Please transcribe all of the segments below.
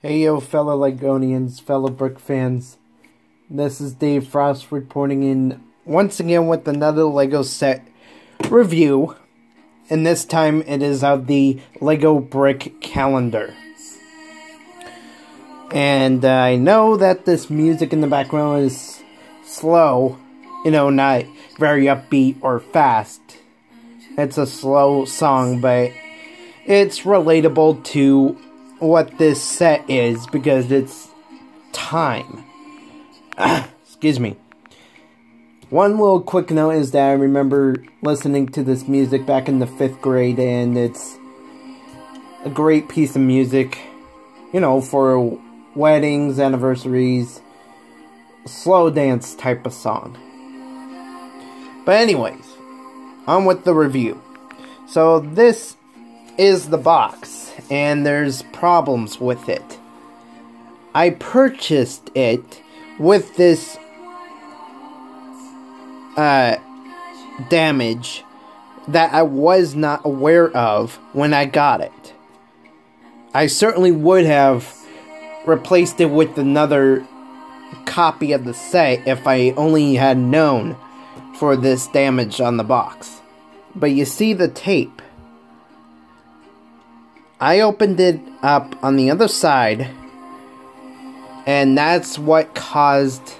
Hey yo, fellow Legonians, fellow Brick fans. This is Dave Frost reporting in once again with another LEGO set review. And this time it is of the LEGO Brick Calendar. And I know that this music in the background is slow. You know, not very upbeat or fast. It's a slow song, but it's relatable to what this set is because it's time. Excuse me. One little quick note is that I remember listening to this music back in the 5th grade, and it's a great piece of music, you know, for weddings, anniversaries, slow dance type of song. But anyways, on with the review. So this is the box, and there's problems with it. I purchased it with this damage that I was not aware of when I got it. I certainly would have replaced it with another copy of the set if I only had known for this damage on the box. But you see the tape. I opened it up on the other side, and that's what caused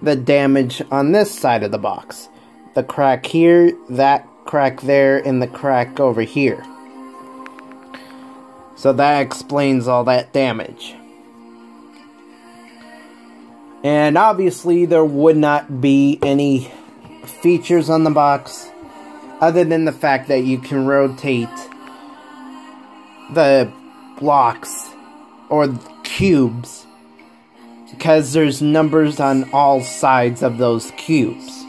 the damage on this side of the box. The crack here, that crack there, and the crack over here. So that explains all that damage. And obviously there would not be any features on the box other than the fact that you can rotate the blocks or cubes because there's numbers on all sides of those cubes.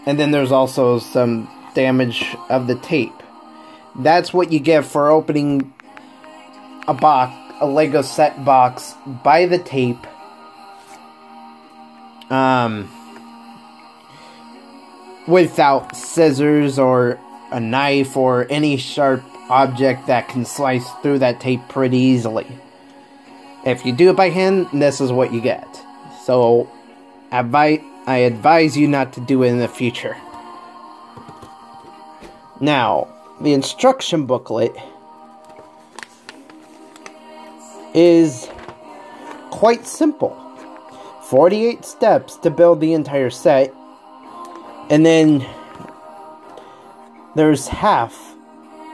And then there's also some damage of the tape. That's what you get for opening a LEGO set box by the tape. Without scissors or a knife or any sharp object that can slice through that tape pretty easily. If you do it by hand, this is what you get. So, I advise you not to do it in the future. Now, the instruction booklet is quite simple. 48 steps to build the entire set. And then there's half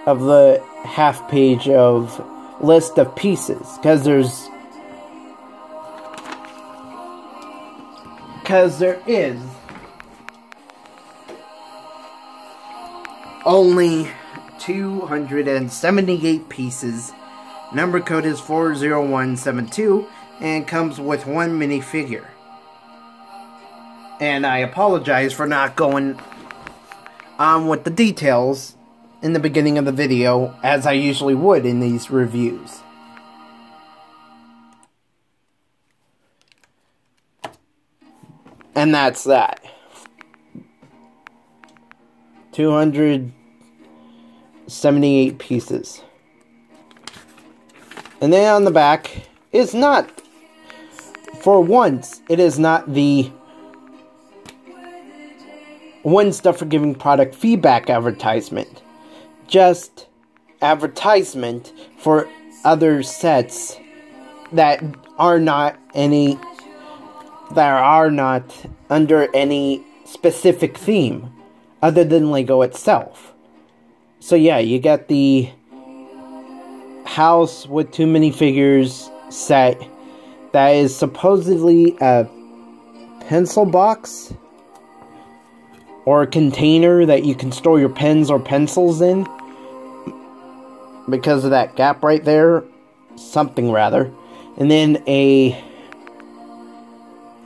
of the half page of list of pieces, because there is only 278 pieces. Number code is 40172 and comes with one minifigure. And I apologize for not going on with the details in the beginning of the video, as I usually would in these reviews. And that's that. 278 pieces. And then on the back, it's not, for once, it is not the One Stuff for Giving product feedback advertisement. Just advertisement for other sets that are not under any specific theme other than LEGO itself. So yeah, you get the house with 2 minifigures set that is supposedly a pencil box or a container that you can store your pens or pencils in, because of that gap right there, something rather. And then a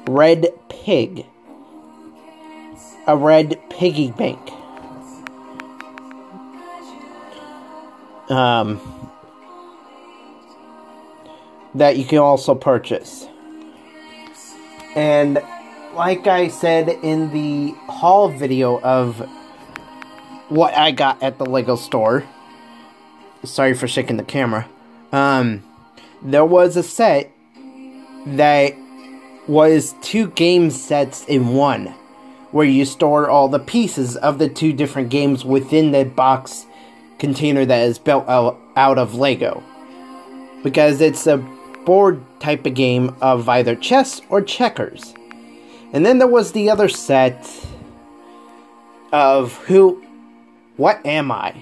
red pig, a red piggy bank. That you can also purchase. And like I said in the haul video of what I got at the LEGO store, sorry for shaking the camera, There was a set that was 2 game sets in one, where you store all the pieces of the 2 different games within the box container that is built out of Lego. Because it's a board type of game of either chess or checkers. And then there was the other set of What Am I?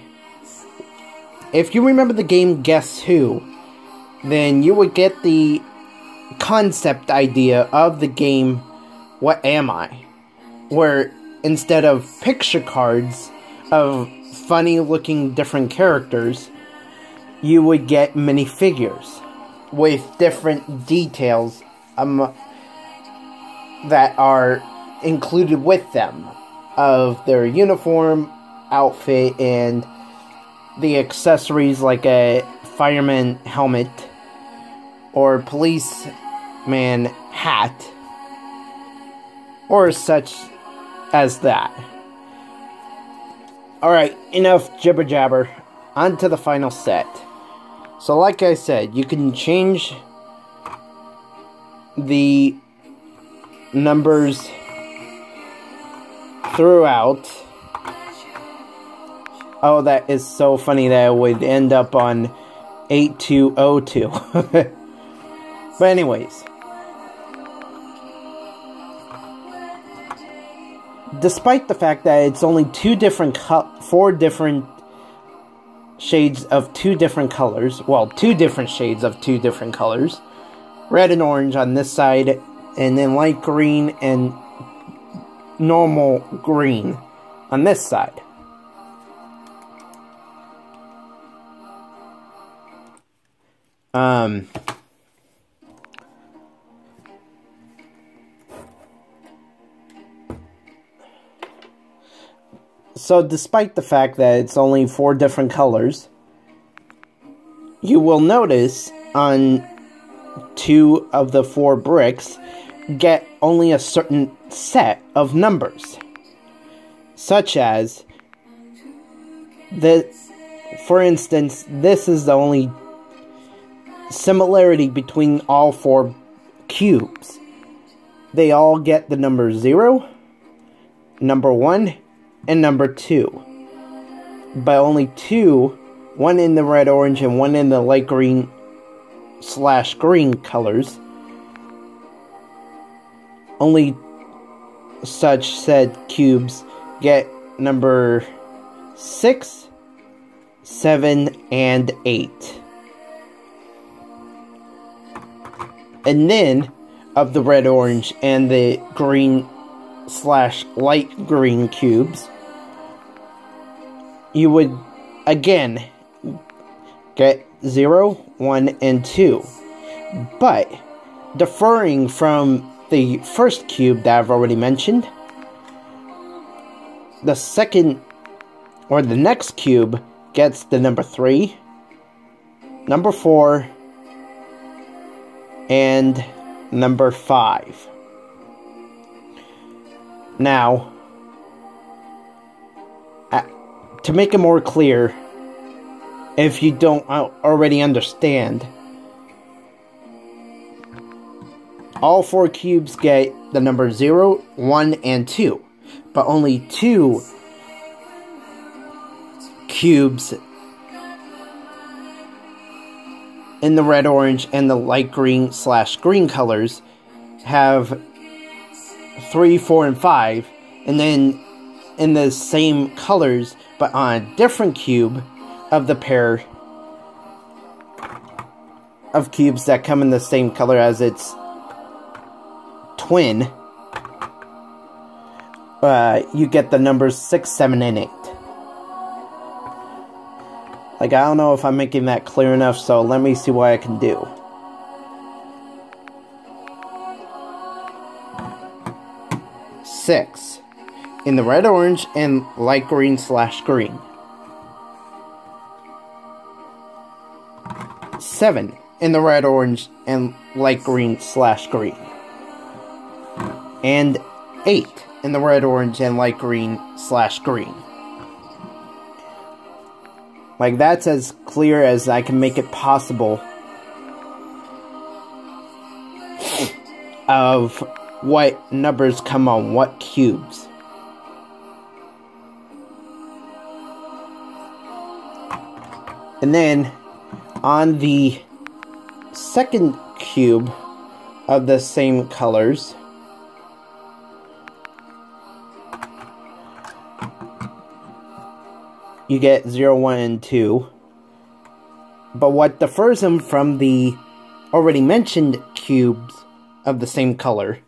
If you remember the game Guess Who, then you would get the concept idea of the game What Am I? Where instead of picture cards of funny looking different characters, you would get minifigures with different details that are included with them of their uniform, outfit, and the accessories like a fireman helmet or policeman hat or such as that. Alright, enough jibber jabber. On to the final set. So like I said, you can change the numbers throughout. Oh, that is so funny that it would end up on 8202. But anyways, despite the fact that it's only 4 different shades of 2 different colors, well, 2 different shades of 2 different colors, red and orange on this side, and then light green and normal green on this side. So despite the fact that it's only 4 different colors, you will notice on 2 of the 4 bricks get only a certain set of numbers. Such as, for instance, this is the only similarity between all 4 cubes. They all get the number 0, number 1, and number 2. But only 2, one in the red, orange, and one in the light green / green colors. Only such said cubes get number 6, 7, and 8. And then, of the red, orange, and the green / light green cubes, you would again get 0, 1, and 2. But, differing from the first cube that I've already mentioned, the second, or the next cube, gets the number 3, number 4, and number 5. Now, to make it more clear, if you don't already understand, all 4 cubes get the number 0, 1, and 2, but only 2 cubes in the red, orange, and the light green / green colors have 3, 4, and 5, and then in the same colors, but on a different cube of the pair of cubes that come in the same color as its twin, you get the numbers 6, 7, and 8. Like, I don't know if I'm making that clear enough, so let me see what I can do. Six in the red, orange, and light green / green. 7 in the red, orange, and light green / green. And 8 in the red, orange, and light green / green. Like, that's as clear as I can make it possible of what numbers come on what cubes. And then, on the second cube of the same colors, you get 0, 1, and 2. But what differs them from the already mentioned cubes of the same color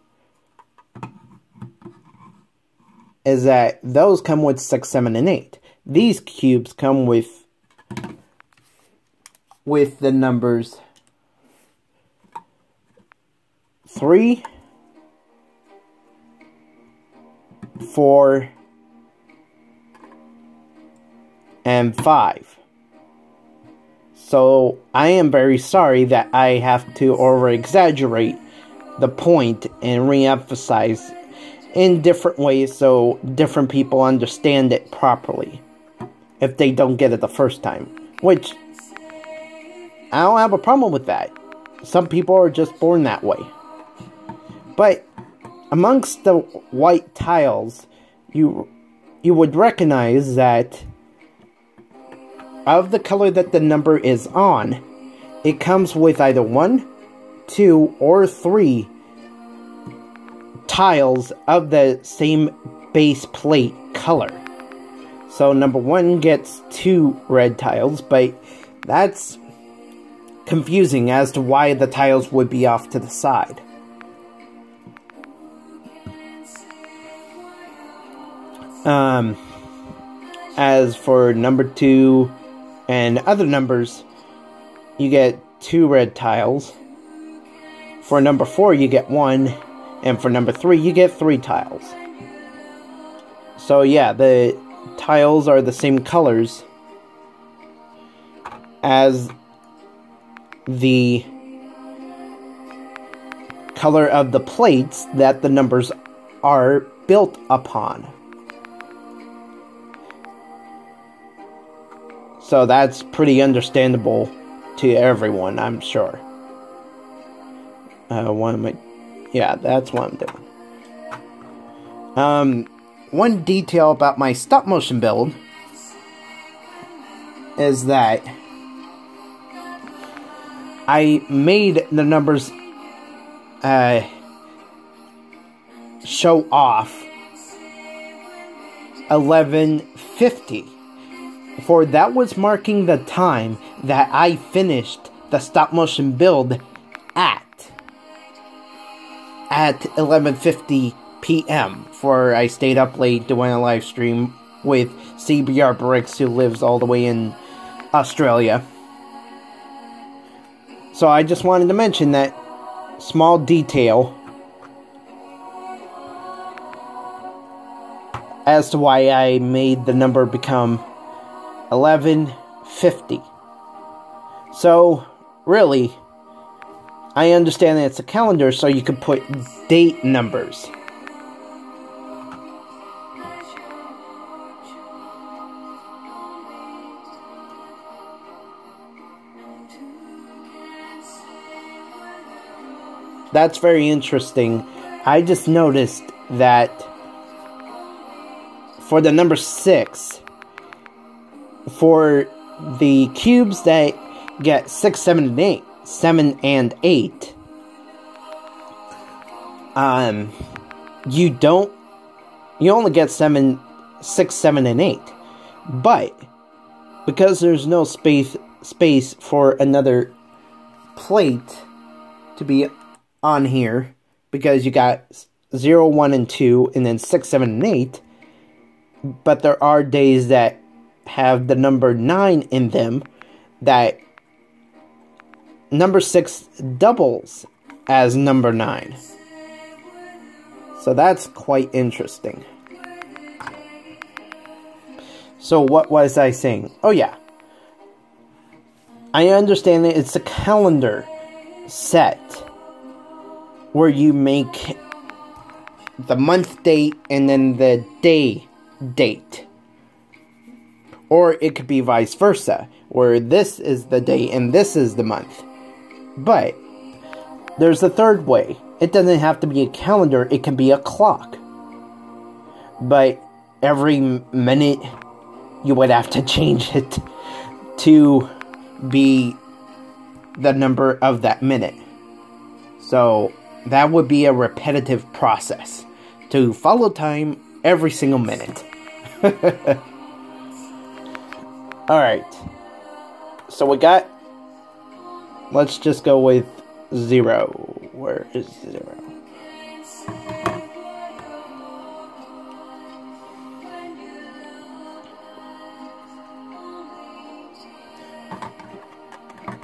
is that those come with 6, 7, and 8. These cubes come with the numbers 3, 4, and 5. So, I am very sorry that I have to over-exaggerate the point and re-emphasize in different ways so different people understand it properly if they don't get it the first time. Which, I don't have a problem with that. Some people are just born that way. But, amongst the white tiles, you would recognize that of the color that the number is on, it comes with either 1, 2, or 3 tiles of the same base plate color. So number 1 gets 2 red tiles, but that's confusing as to why the tiles would be off to the side. As for number 2 and other numbers, you get 2 red tiles. For number 4, you get 1. And for number 3, you get 3 tiles. So yeah, the tiles are the same colors as the color of the plates that the numbers are built upon. So that's pretty understandable to everyone, I'm sure. Yeah, that's what I'm doing. One detail about my stop motion build is that I made the numbers show off 11:50. For that was marking the time that I finished the stop motion build at 11:50 p.m. For I stayed up late doing a live stream with CBR Bricks, who lives all the way in Australia. So I just wanted to mention that small detail as to why I made the number become 11:50. So, really, I understand that it's a calendar, so you could put date numbers. That's very interesting. I just noticed that for the number 6, for the cubes that get 6, 7, and 8, 7 and 8, you only get 7, 6, 7, and 8. But because there's no space for another plate to be on here, because you got 0, 1, and 2, and then 6, 7, and 8, but there are days that have the number 9 in them, that number 6 doubles as number 9. So that's quite interesting. So what was I saying? Oh yeah. I understand that it's a calendar set where you make the month date and then the day date. Or it could be vice versa, where this is the day and this is the month. But there's a third way. It doesn't have to be a calendar, it can be a clock. But every minute you would have to change it to be the number of that minute. So that would be a repetitive process to follow time every single minute. Alright. So we got... Let's just go with 0. Where is 0?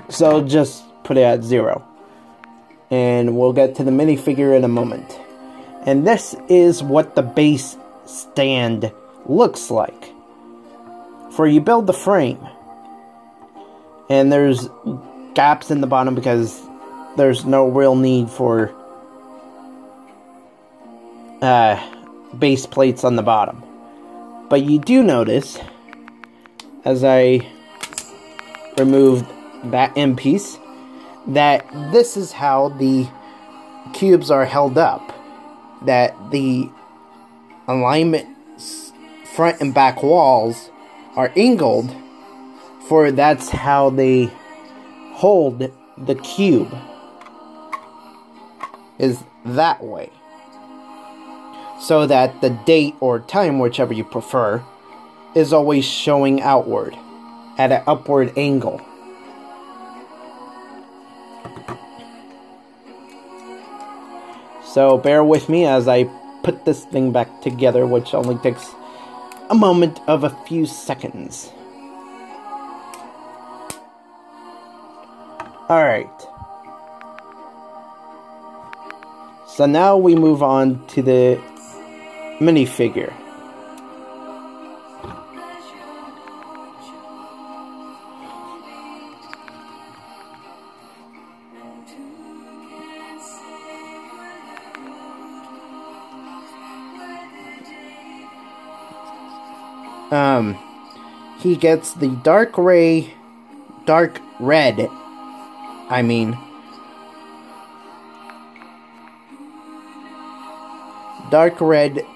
So just put it at 0. And we'll get to the minifigure in a moment. And this is what the base stand looks like. For you build the frame. And there's gaps in the bottom because there's no real need for base plates on the bottom. But you do notice, as I removed that end piece, that this is how the cubes are held up. That the alignment front and back walls are angled, for that's how they hold the cube, is that way. So that the date or time, whichever you prefer, is always showing outward at an upward angle. So bear with me as I put this thing back together, which only takes a moment of a few seconds. Alright. So now we move on to the minifigure. He gets the dark red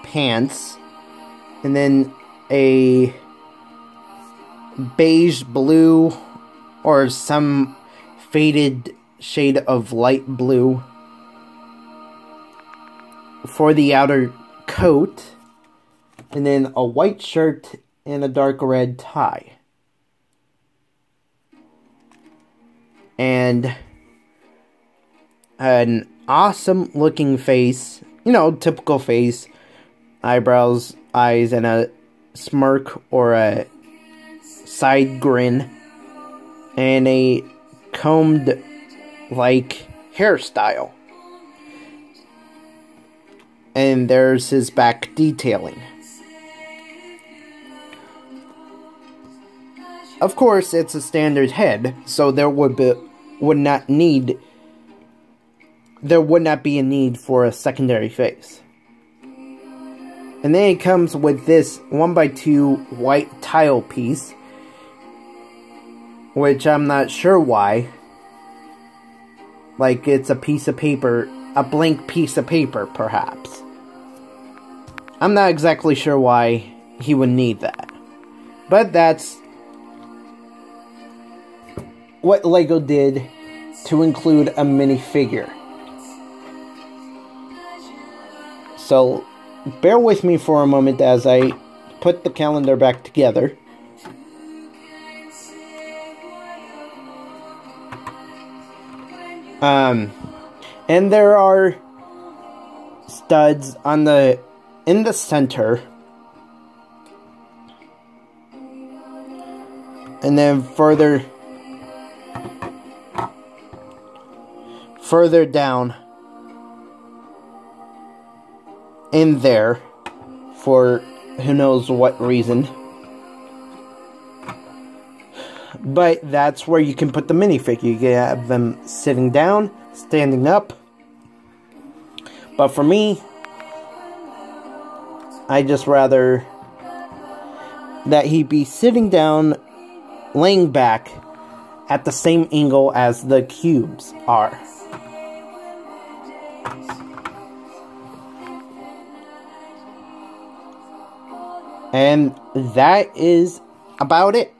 pants, and then a beige blue or some faded shade of light blue for the outer coat, and then a white shirt and a dark red tie. And an awesome looking face, you know, typical face, eyebrows, eyes, and a smirk or a side grin, and a combed like hairstyle. And there's his back detailing. Of course, it's a standard head, so there would not be a need for a secondary face. And then it comes with this 1x2 white tile piece, which I'm not sure why. Like it's a piece of paper, a blank piece of paper, perhaps. I'm not exactly sure why he would need that. But that's what LEGO did to include a minifigure. So, bear with me for a moment as I put the calendar back together. And there are studs in the center. And then further down in there for who knows what reason. But that's where you can put the minifigure. You can have them sitting down, standing up. But for me, I just rather that he'd be sitting down, laying back, at the same angle as the cubes are. And that is about it.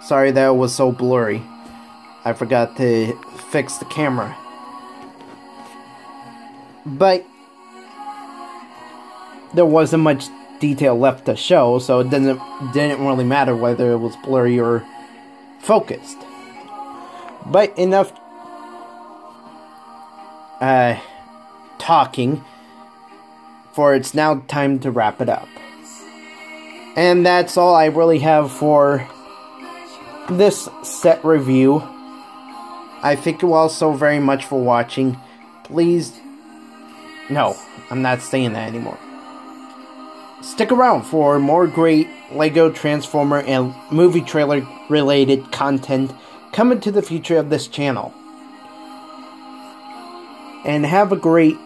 Sorry that it was so blurry. I forgot to fix the camera. But there wasn't much detail left to show, so it didn't really matter whether it was blurry or focused. But enough talking, for it's now time to wrap it up. And that's all I really have for this set review. I thank you all so very much for watching. Please, no, I'm not saying that anymore. Stick around for more great LEGO Transformer and movie trailer related content coming to the future of this channel. And have a great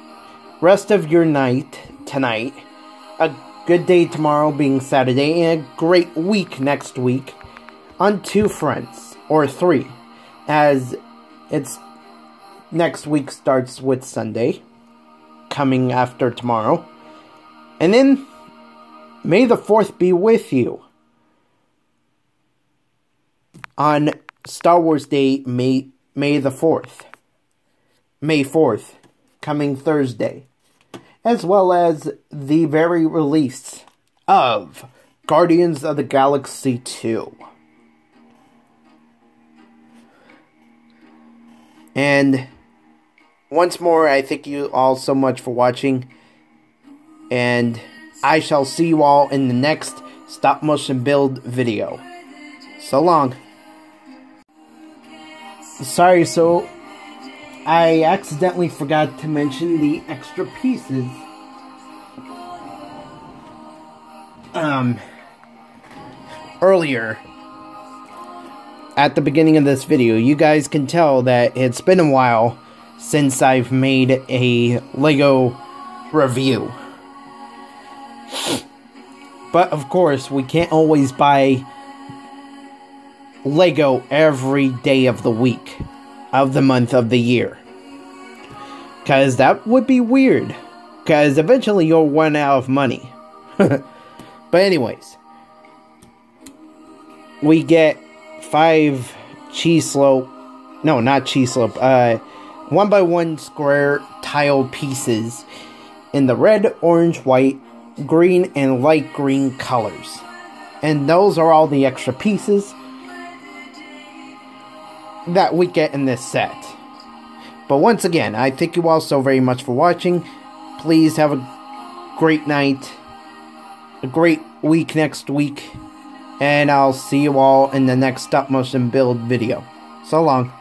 rest of your night tonight, a good day tomorrow being Saturday, and a great week next week on 2 fronts, or 3, as it's next week starts with Sunday, coming after tomorrow. And then, may the 4th be with you on Star Wars Day, May the 4th. May 4th, coming Thursday, as well as the very release of Guardians of the Galaxy 2. And once more, I thank you all so much for watching, and I shall see you all in the next stop motion build video. So long. Sorry, so I accidentally forgot to mention the extra pieces. Earlier, at the beginning of this video, you guys can tell that it's been a while since I've made a LEGO review. But of course, we can't always buy LEGO every day of the week, of the month, of the year. Because that would be weird. Because eventually you'll run out of money. But anyways, we get 5 cheese slope, no, not cheese slope, 1x1 square tile pieces in the red, orange, white, green, and light green colors. And those are all the extra pieces that we get in this set. But once again, I thank you all so very much for watching. Please have a great night, a great week next week, and I'll see you all in the next stop motion build video. So long.